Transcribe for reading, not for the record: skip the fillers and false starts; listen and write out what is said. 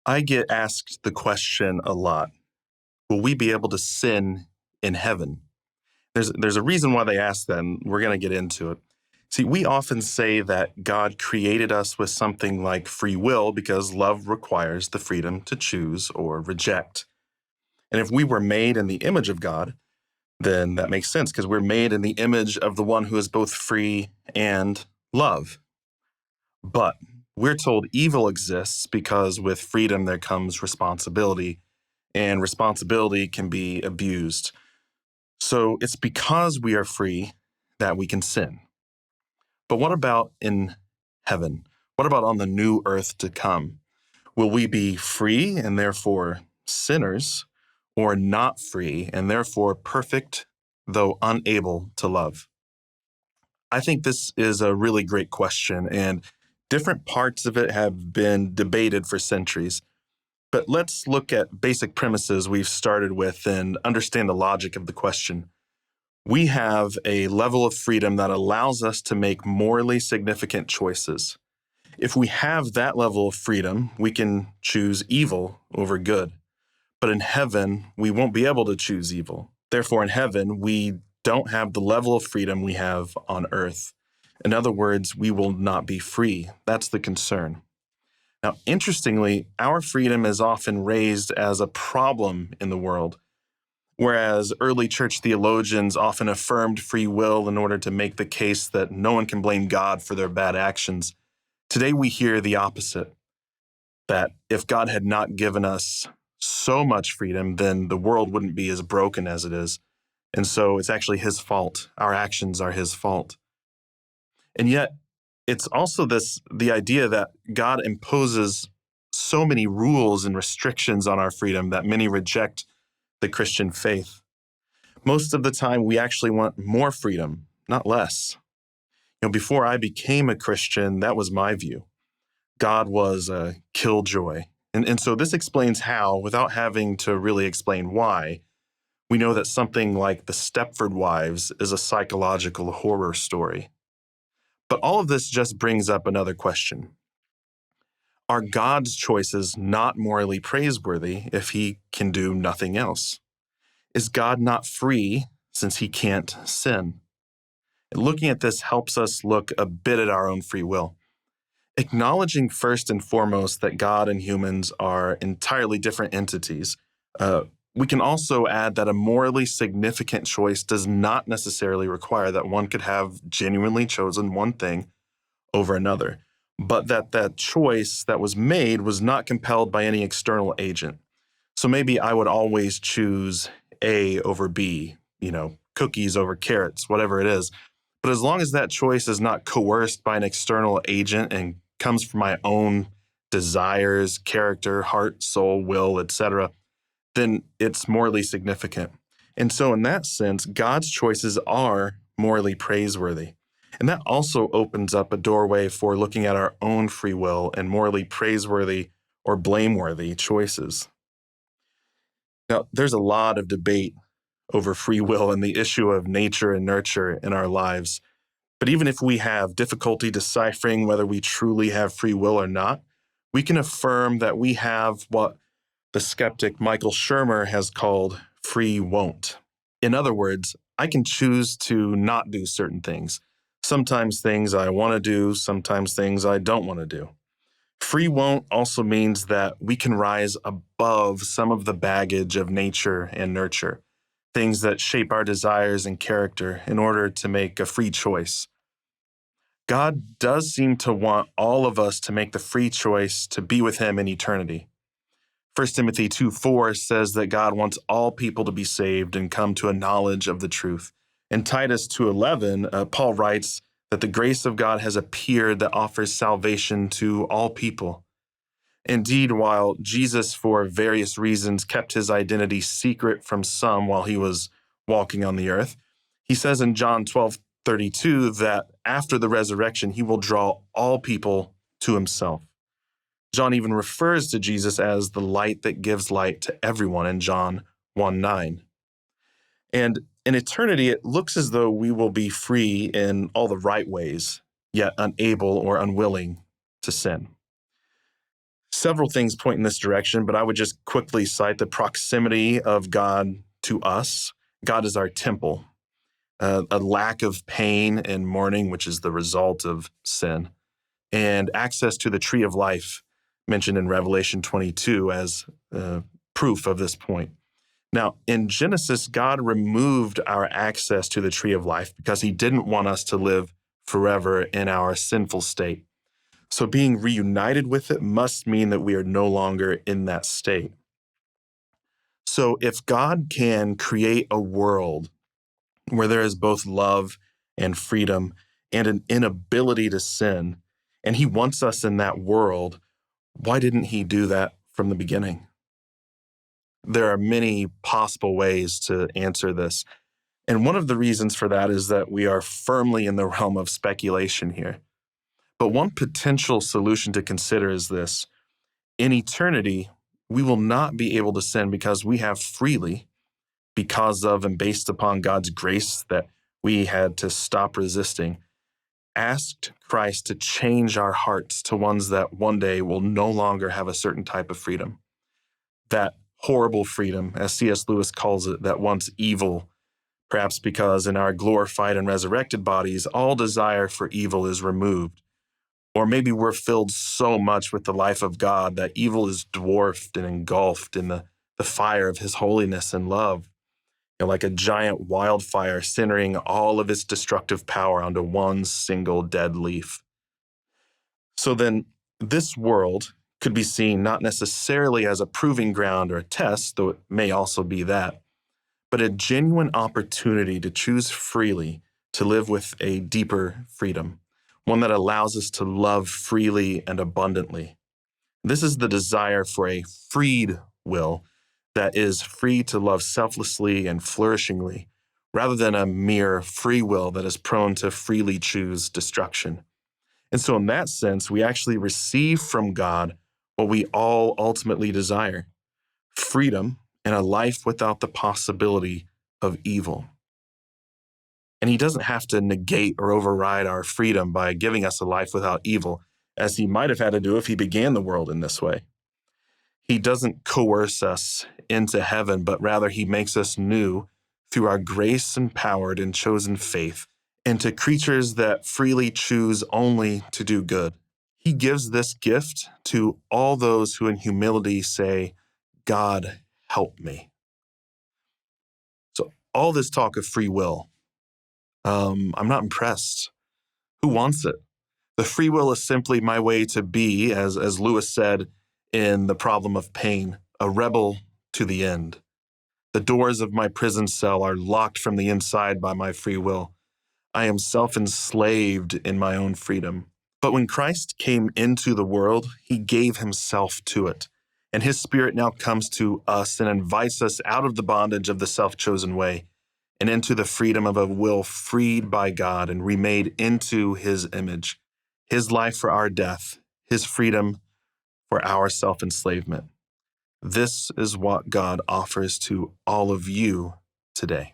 I get asked the question a lot, will we be able to sin in heaven? There's a reason why they ask that, and we're going to get into it. See, we often say that God created us with something like free will because love requires the freedom to choose or reject. And if we were made in the image of God, then that makes sense because we're made in the image of the one who is both free and love. But we're told evil exists because with freedom there comes responsibility, and responsibility can be abused. So it's because we are free that we can sin. But what about in heaven? What about on the new earth to come? Will we be free and therefore sinners, or not free and therefore perfect, though unable to love? I think this is a really great question, and different parts of it have been debated for centuries. But let's look at basic premises we've started with and understand the logic of the question. We have a level of freedom that allows us to make morally significant choices. If we have that level of freedom, we can choose evil over good. But in heaven, we won't be able to choose evil. Therefore, in heaven, we don't have the level of freedom we have on earth. In other words, we will not be free. That's the concern. Now, interestingly, our freedom is often raised as a problem in the world, whereas early church theologians often affirmed free will in order to make the case that no one can blame God for their bad actions. Today we hear the opposite, that if God had not given us so much freedom, then the world wouldn't be as broken as it is. And so it's actually his fault. Our actions are his fault. And yet, it's also the idea that God imposes so many rules and restrictions on our freedom that many reject the Christian faith. Most of the time, we actually want more freedom, not less. Before I became a Christian, that was my view. God was a killjoy. And so this explains how, without having to really explain why, we know that something like the Stepford Wives is a psychological horror story. But all of this just brings up another question. Are God's choices not morally praiseworthy if he can do nothing else? Is God not free since he can't sin? And looking at this helps us look a bit at our own free will. Acknowledging first and foremost that God and humans are entirely different entities, we can also add that a morally significant choice does not necessarily require that one could have genuinely chosen one thing over another, but that choice that was made was not compelled by any external agent. So maybe I would always choose A over B, cookies over carrots, whatever it is. But as long as that choice is not coerced by an external agent and comes from my own desires, character, heart, soul, will, etc., then it's morally significant. And so in that sense, God's choices are morally praiseworthy. And that also opens up a doorway for looking at our own free will and morally praiseworthy or blameworthy choices. Now, there's a lot of debate over free will and the issue of nature and nurture in our lives. But even if we have difficulty deciphering whether we truly have free will or not, we can affirm that we have what the skeptic Michael Shermer has called free won't. In other words, I can choose to not do certain things. Sometimes things I want to do, sometimes things I don't want to do. Free won't also means that we can rise above some of the baggage of nature and nurture, things that shape our desires and character in order to make a free choice. God does seem to want all of us to make the free choice to be with him in eternity. 1 Timothy 2:4 says that God wants all people to be saved and come to a knowledge of the truth. In Titus 2:11, Paul writes that the grace of God has appeared that offers salvation to all people. Indeed, while Jesus, for various reasons, kept his identity secret from some while he was walking on the earth, he says in John 12:32 that after the resurrection, he will draw all people to himself. John even refers to Jesus as the light that gives light to everyone in John 1:9. And in eternity, it looks as though we will be free in all the right ways, yet unable or unwilling to sin. Several things point in this direction, but I would just quickly cite the proximity of God to us. God is our temple, a lack of pain and mourning, which is the result of sin, and access to the tree of life mentioned in Revelation 22 as proof of this point. Now, in Genesis, God removed our access to the tree of life because he didn't want us to live forever in our sinful state. So being reunited with it must mean that we are no longer in that state. So if God can create a world where there is both love and freedom and an inability to sin, and he wants us in that world, why didn't he do that from the beginning? There are many possible ways to answer this. And one of the reasons for that is that we are firmly in the realm of speculation here. But one potential solution to consider is this. In eternity, we will not be able to sin because we have freely, because of and based upon God's grace that we had to stop resisting, asked Christ to change our hearts to ones that one day will no longer have a certain type of freedom. That horrible freedom, as C.S. Lewis calls it, that once evil, perhaps because in our glorified and resurrected bodies, all desire for evil is removed. Or maybe we're filled so much with the life of God that evil is dwarfed and engulfed in the fire of his holiness and love, like a giant wildfire centering all of its destructive power onto one single dead leaf. So then this world could be seen not necessarily as a proving ground or a test, though it may also be that, but a genuine opportunity to choose freely to live with a deeper freedom, one that allows us to love freely and abundantly. This is the desire for a freed will that is free to love selflessly and flourishingly, rather than a mere free will that is prone to freely choose destruction. And so in that sense, we actually receive from God what we all ultimately desire: freedom and a life without the possibility of evil. And he doesn't have to negate or override our freedom by giving us a life without evil, as he might have had to do if he began the world in this way. He doesn't coerce us into heaven, but rather he makes us new through our grace empowered and chosen faith into creatures that freely choose only to do good. He gives this gift to all those who in humility say, God, help me. So all this talk of free will, I'm not impressed. Who wants it? The free will is simply my way to be, as Lewis said in The Problem of Pain, a rebel to the end. The doors of my prison cell are locked from the inside by my free will. I am self-enslaved in my own freedom. But when Christ came into the world, he gave himself to it. And his spirit now comes to us and invites us out of the bondage of the self-chosen way and into the freedom of a will freed by God and remade into his image, his life for our death, his freedom for our self-enslavement. This is what God offers to all of you today.